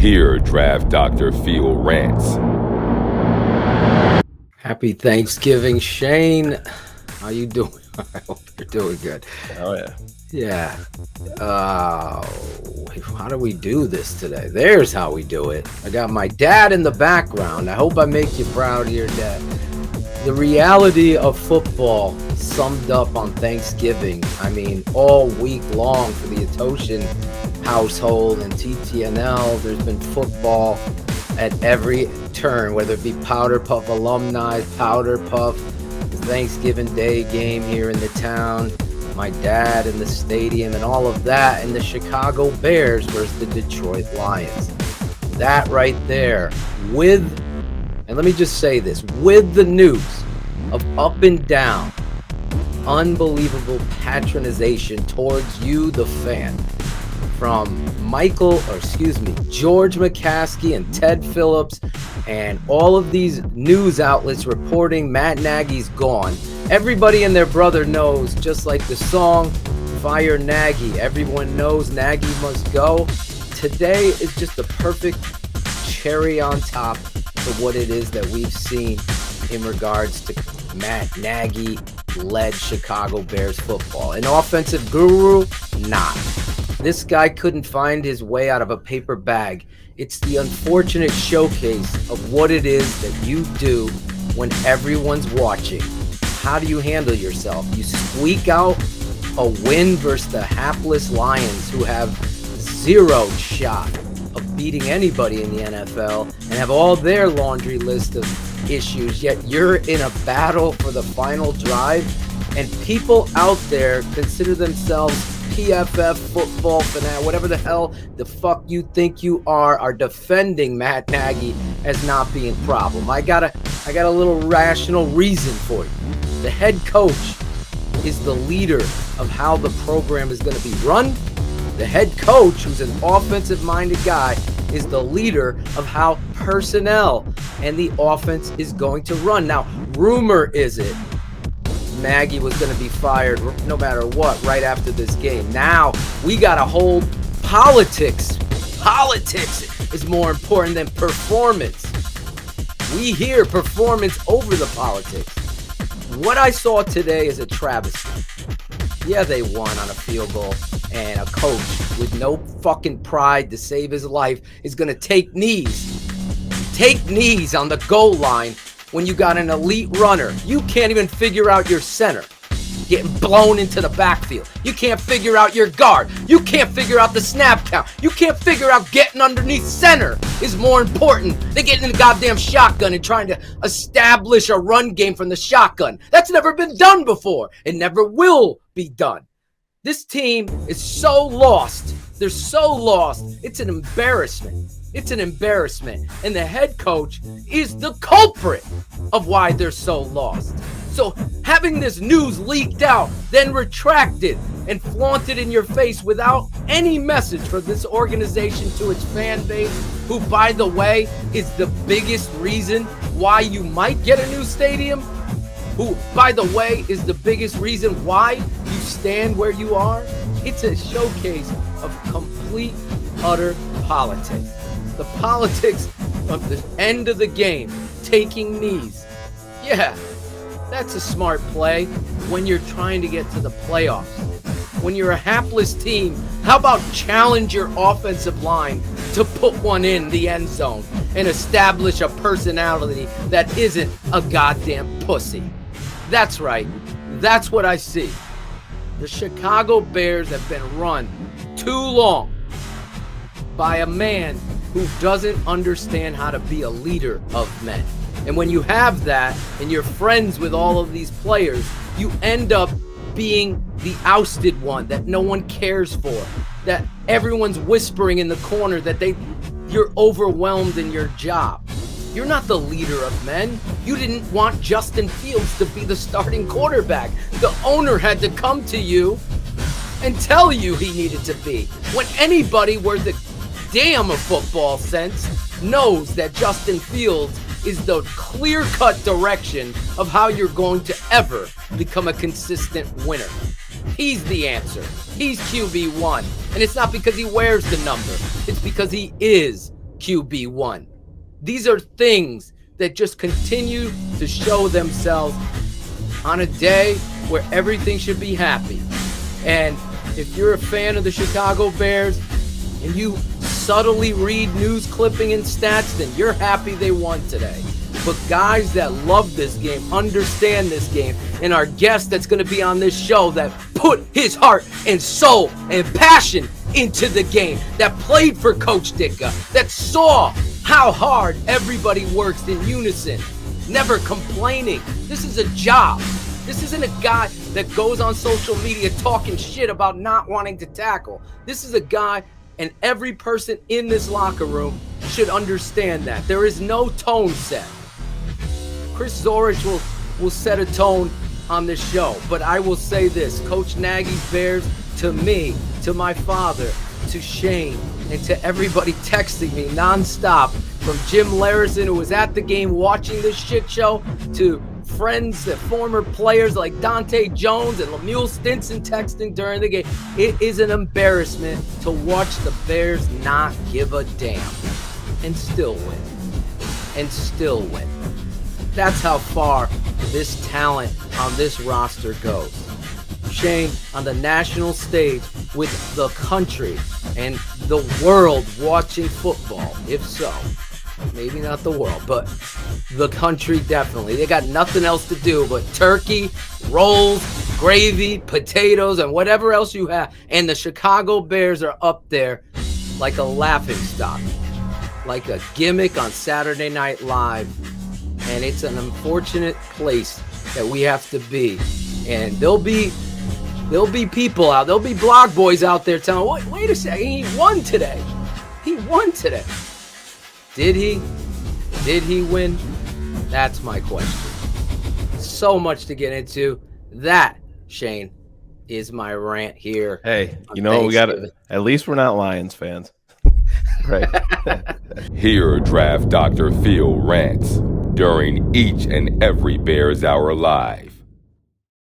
Here, Draft Dr. Phil rants. Happy Thanksgiving, Shane. How you doing? I hope you're doing good. Oh, yeah. Yeah. How do we do this today? There's how we do it. I got my dad in the background. I hope I make you proud of your dad. The reality of football summed up on Thanksgiving. I mean, all week long for the Atoshan household and TTNL, there's been football at every turn, whether it be Powder Puff alumni, Powder Puff, Thanksgiving Day game here in the town, my dad in the stadium and all of that, and the Chicago Bears versus the Detroit Lions. That right there, and let me just say this, with the news of up and down, unbelievable patronization towards you, the fan, from George McCaskey and Ted Phillips and all of these news outlets reporting Matt Nagy's gone. Everybody and their brother knows, just like the song Fire Nagy, everyone knows Nagy must go. Today is just the perfect cherry on top to what it is that we've seen in regards to Matt Nagy-led Chicago Bears football. An offensive guru? Not. This guy couldn't find his way out of a paper bag. It's the unfortunate showcase of what it is that you do when everyone's watching. How do you handle yourself? You squeak out a win versus the hapless Lions, who have zero shot of beating anybody in the NFL and have all their laundry list of issues, yet you're in a battle for the final drive, and people out there consider themselves PFF football fanatic, whatever the hell the fuck you think you are defending Matt Nagy as not being a problem. I got a little rational reason for you. The head coach is the leader of how the program is going to be run. The head coach, who's an offensive-minded guy, is the leader of how personnel and the offense is going to run. Now, rumor is it Nagy was going to be fired no matter what right after this game. Now, we got to hold politics. Politics is more important than performance. We hear performance over the politics. What I saw today is a travesty. Yeah, they won on a field goal, and a coach with no fucking pride to save his life is going to take knees. Take knees on the goal line when you got an elite runner. You can't even figure out your center getting blown into the backfield. You can't figure out your guard. You can't figure out the snap count. You can't figure out getting underneath center is more important than getting in the goddamn shotgun and trying to establish a run game from the shotgun. That's never been done before. It never will be done. This team is so lost. They're so lost. It's an embarrassment. It's an embarrassment. And the head coach is the culprit of why they're so lost. So having this news leaked out, then retracted and flaunted in your face without any message for this organization to its fan base, who, by the way, is the biggest reason why you might get a new stadium, who, by the way, is the biggest reason why you stand where you are. It's a showcase of complete, utter politics. The politics of the end of the game, taking knees. Yeah, that's a smart play when you're trying to get to the playoffs. When you're a hapless team, how about challenge your offensive line to put one in the end zone and establish a personality that isn't a goddamn pussy? That's right. That's what I see. The Chicago Bears have been run too long by a man who doesn't understand how to be a leader of men. And when you have that and you're friends with all of these players, you end up being the ousted one that no one cares for, that everyone's whispering in the corner that you're overwhelmed in your job. You're not the leader of men. You didn't want Justin Fields to be the starting quarterback. The owner had to come to you and tell you he needed to be. When anybody worth a damn of football sense knows that Justin Fields is the clear-cut direction of how you're going to ever become a consistent winner. He's the answer. He's QB1. And it's not because he wears the number. It's because he is QB1. These are things that just continue to show themselves on a day where everything should be happy. And if you're a fan of the Chicago Bears and you subtly read news clipping and stats, then you're happy they won today. But guys that love this game, understand this game, and our guest that's going to be on this show that put his heart and soul and passion into the game, that played for Coach Ditka, that saw how hard everybody works in unison, never complaining. This is a job. This isn't a guy that goes on social media talking shit about not wanting to tackle. This is a guy, and every person in this locker room should understand that. There is no tone set. Chris Zorich will set a tone on this show, but I will say this. Coach Nagy's Bears, to me, to my father, to Shane, and to everybody texting me nonstop, from Jim Larison, who was at the game watching this shit show, to friends and former players like Dante Jones and Lemuel Stinson texting during the game. It is an embarrassment to watch the Bears not give a damn and still win. And still win. That's how far this talent on this roster goes. Shane, on the national stage with the country and the world watching football, if so. Maybe not the world, but the country definitely. They got nothing else to do but turkey, rolls, gravy, potatoes, and whatever else you have. And the Chicago Bears are up there like a laughingstock, like a gimmick on Saturday Night Live. And it's an unfortunate place that we have to be. And there'll be people out, there'll be blog boys out there telling, wait a second, he won today. He won today. Did he? Did he win? That's my question. So much to get into. That, Shane, is my rant here. Hey, you know, we got it. At least we're not Lions fans. Right. Hear Draft Dr. Phil rants during each and every Bears Hour Live.